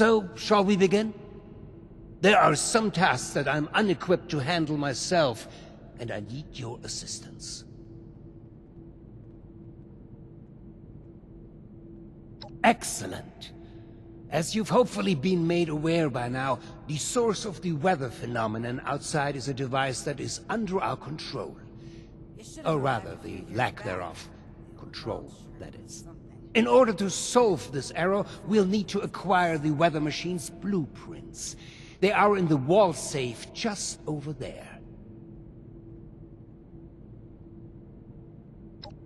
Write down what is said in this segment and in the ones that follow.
So, shall we begin? There are some tasks that I'm unequipped to handle myself, and I need your assistance. Excellent. As you've hopefully been made aware by now, the source of the weather phenomenon outside is a device that is under our control. Or rather, the lack thereof. Control, that is. In order to solve this error, we'll need to acquire the weather machine's blueprints. They are in the wall safe just over there.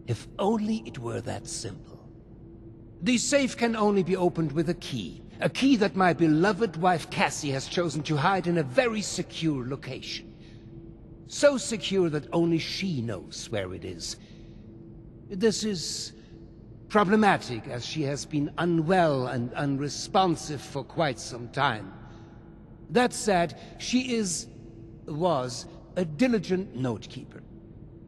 If only it were that simple. The safe can only be opened with a key that my beloved wife Cassie has chosen to hide in a very secure location. So secure that only she knows where it is. This is problematic, as she has been unwell and unresponsive for quite some time. That said, she was a diligent note-keeper.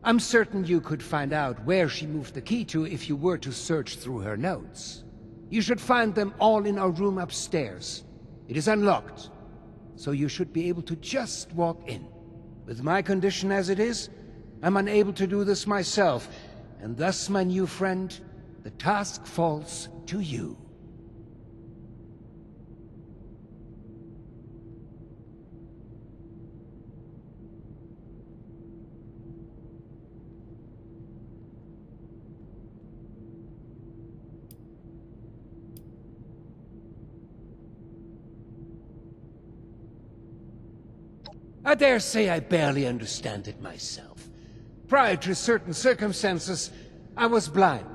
I'm certain you could find out where she moved the key to if you were to search through her notes. You should find them all in our room upstairs. It is unlocked, so you should be able to just walk in. With my condition as it is, I'm unable to do this myself, and thus, my new friend, the task falls to you. I dare say I barely understand it myself. Prior to certain circumstances, I was blind,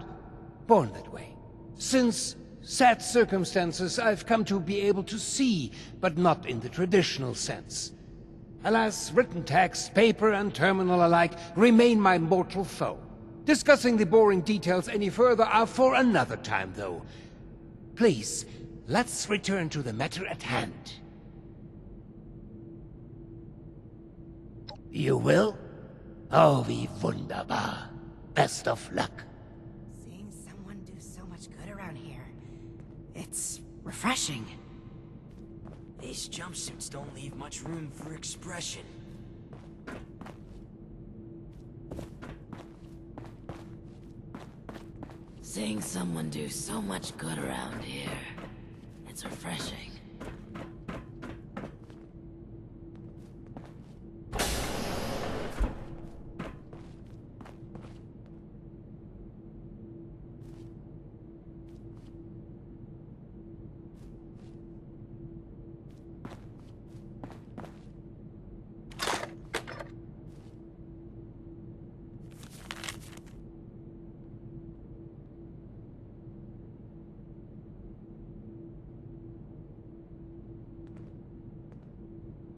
born that way. Since sad circumstances, I've come to be able to see, but not in the traditional sense. Alas, written text, paper, and terminal alike remain my mortal foe. Discussing the boring details any further are for another time, though. Please, let's return to the matter at hand. You will? Oh, wie wunderbar. Best of luck. Seeing someone do so much good around here, it's refreshing. These jumpsuits don't leave much room for expression. Seeing someone do so much good around here, it's refreshing.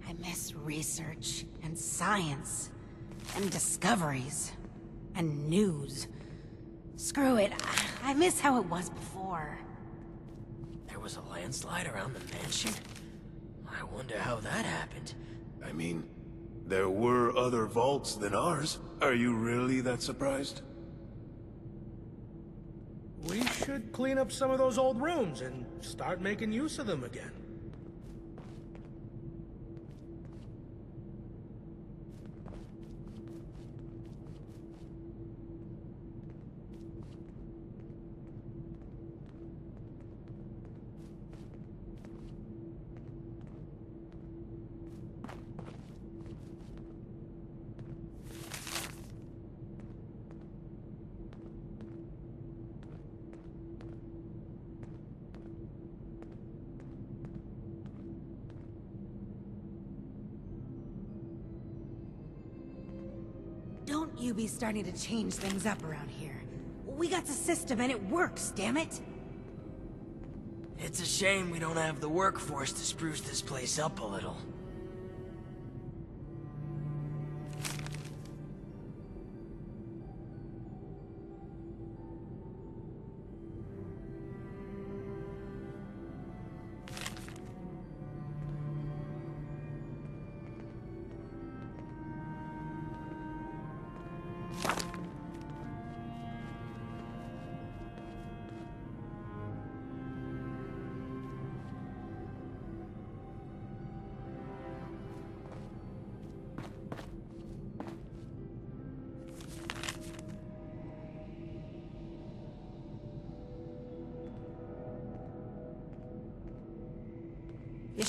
I miss research, and science, and discoveries, and news. Screw it, I miss how it was before. There was a landslide around the mansion? I wonder how that happened. I mean, there were other vaults than ours. Are you really that surprised? We should clean up some of those old rooms and start making use of them again. Don't you be starting to change things up around here. We got the system and it works, damn it! It's a shame we don't have the workforce to spruce this place up a little.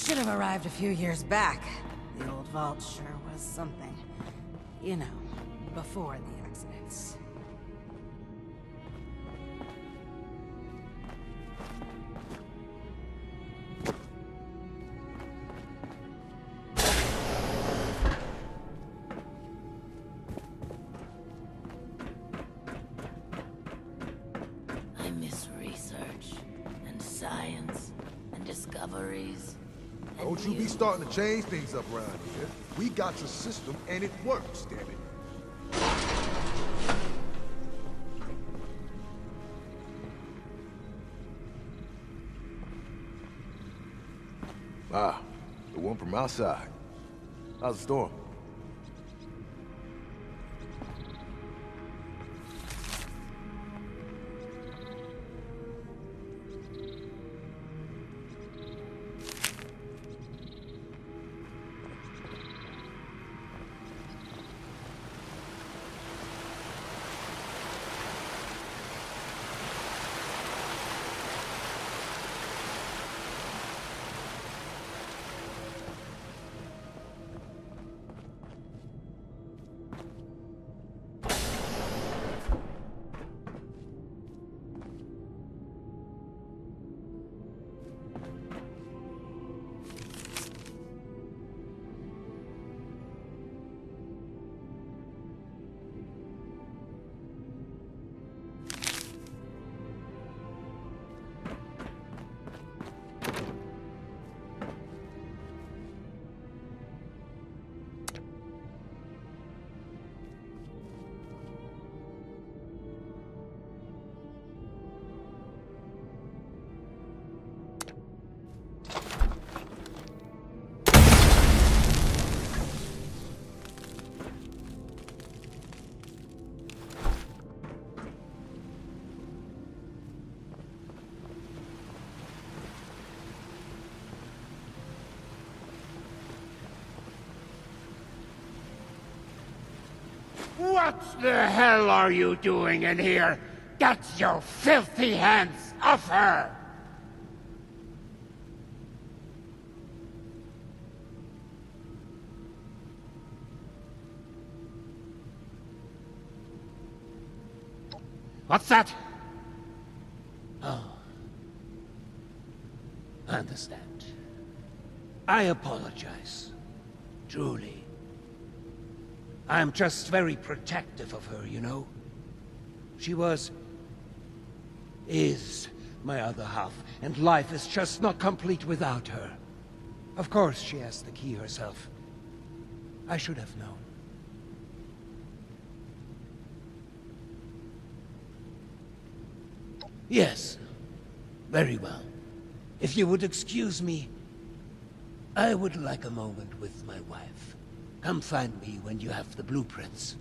should have arrived a few years back. The old vault sure was something. You know, before the accidents. I miss research, and science, and discoveries. and Don't you be starting to change things up around here. We got your system and it works, damn it. Ah, the one from outside. How's the storm? What the hell are you doing in here? Get your filthy hands off her! What's that? Oh. I understand. I apologize. Truly. I'm just very protective of her, you know? She is my other half, and life is just not complete without her. Of course she has the key herself. I should have known. Yes, very well. If you would excuse me, I would like a moment with my wife. Come find me when you have the blueprints.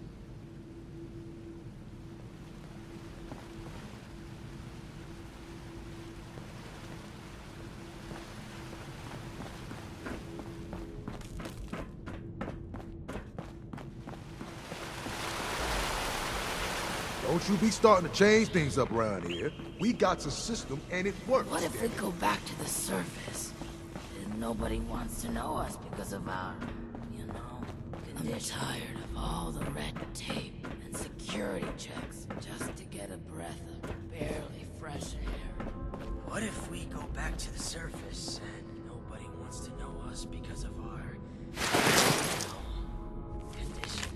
Don't you be starting to change things up around here. We got your system and it works. What if damn we it. go back to the surface? And nobody wants to know us because of our, condition. I'm tired of all the red tape and security checks just to get a breath of barely fresh air. What if we go back to the surface and nobody wants to know us because of our condition?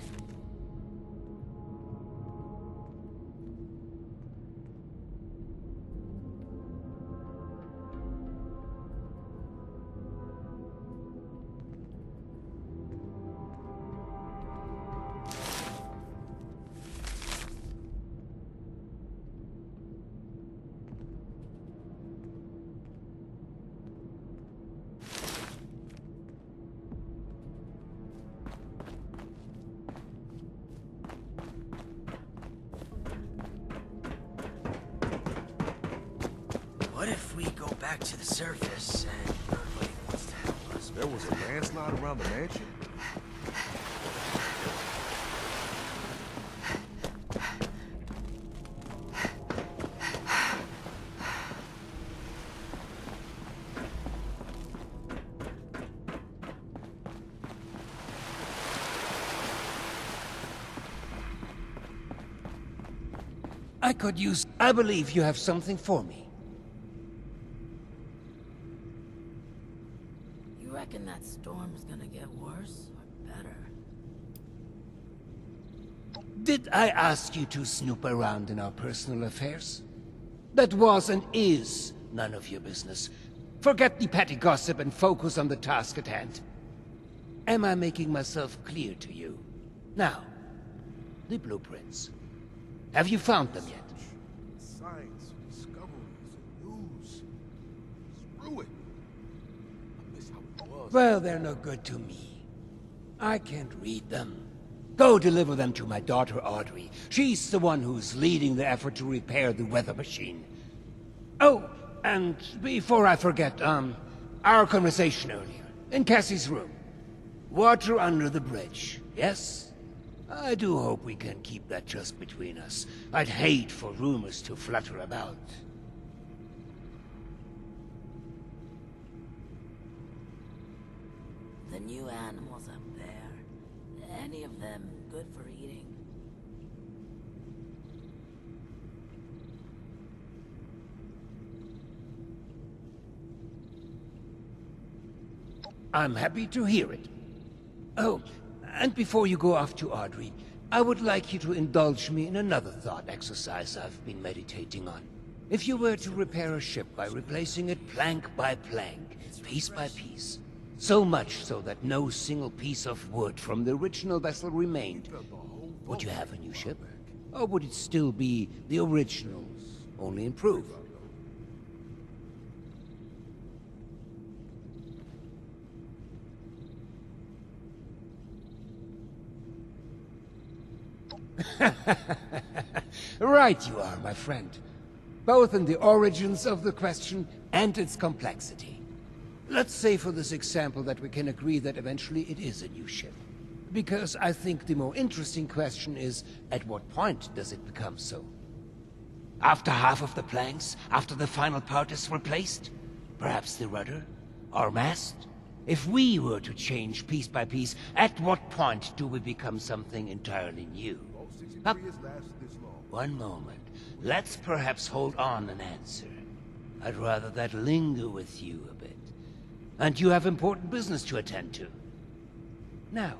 What if we go back to the surface and nobody wants to help us? There was a landslide around the mansion? I could use... I believe you have something for me. You reckon that storm's gonna get worse or better? Did I ask you to snoop around in our personal affairs? That was and is none of your business. Forget the petty gossip and focus on the task at hand. Am I making myself clear to you? Now, the blueprints. Have you found them yet? Science, discoveries, and news. Screw it. I miss how it was. Well, they're no good to me. I can't read them. Go deliver them to my daughter Audrey. She's the one who's leading the effort to repair the weather machine. Oh, and before I forget, our conversation earlier, in Cassie's room. Water under the bridge, yes? I do hope we can keep that just between us. I'd hate for rumors to flutter about. The new animals up there, any of them good for eating? I'm happy to hear it. Oh, and before you go off to Audrey, I would like you to indulge me in another thought exercise I've been meditating on. If you were to repair a ship by replacing it plank by plank, piece by piece, so much so that no single piece of wood from the original vessel remained, would you have a new ship? Or would it still be the original, only improved? Right you are, my friend. Both in the origins of the question and its complexity. Let's say for this example that we can agree that eventually it is a new ship. Because I think the more interesting question is, at what point does it become so? After half of the planks? After the final part is replaced? Perhaps the rudder? Or mast? If we were to change piece by piece, at what point do we become something entirely new? Up. One moment. Let's perhaps hold on an answer. I'd rather that linger with you a bit. And you have important business to attend to. Now,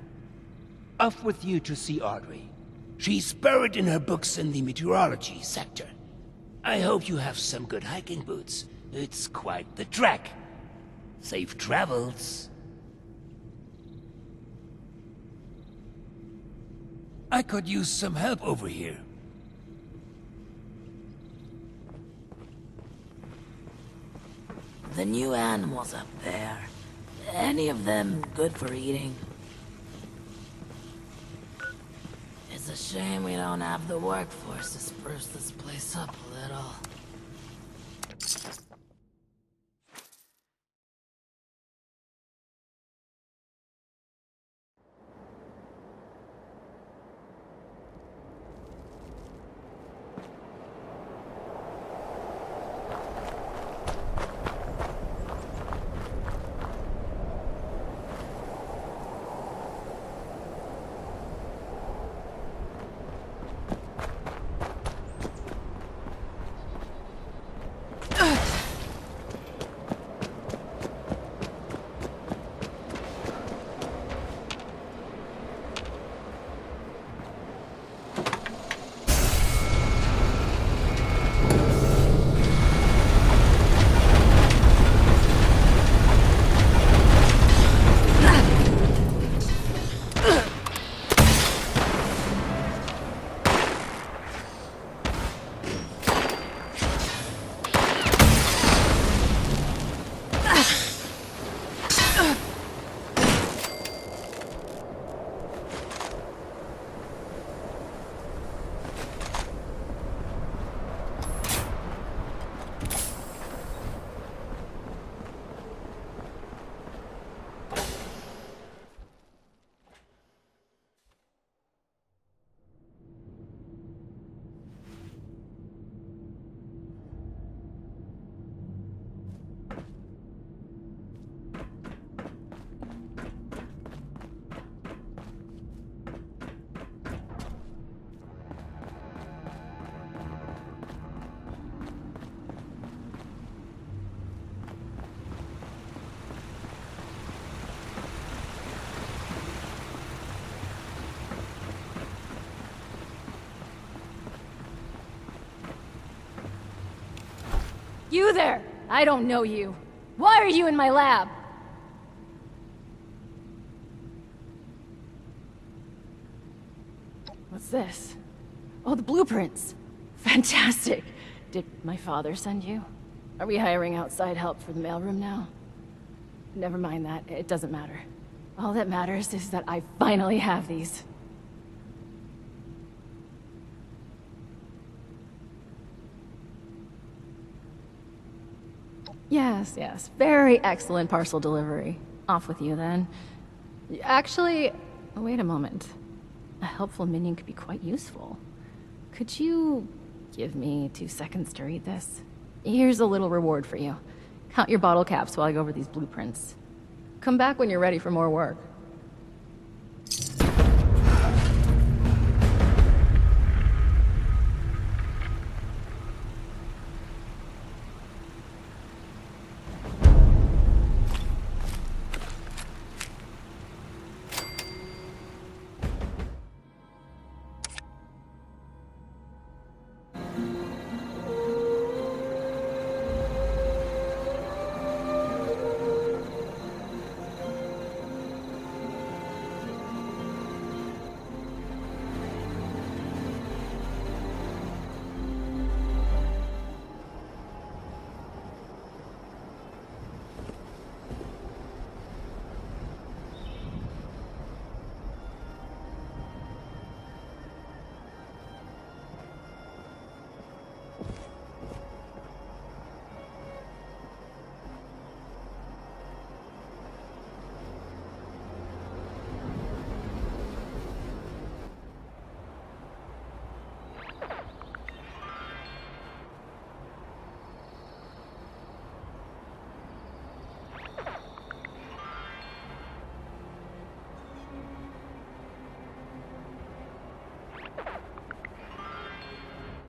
off with you to see Audrey. She's buried in her books in the meteorology sector. I hope you have some good hiking boots. It's quite the trek. Safe travels. I could use some help over here. The new animals up there, any of them good for eating? It's a shame we don't have the workforce to spruce this place up a little. You there! I don't know you. Why are you in my lab? What's this? Oh, the blueprints. Fantastic. Did my father send you? Are we hiring outside help for the mailroom now? Never mind that. It doesn't matter. All that matters is that I finally have these. Yes, yes. Very excellent parcel delivery. Off with you, then. Actually, wait a moment. A helpful minion could be quite useful. Could you give me 2 seconds to read this? Here's a little reward for you. Count your bottle caps while I go over these blueprints. Come back when you're ready for more work.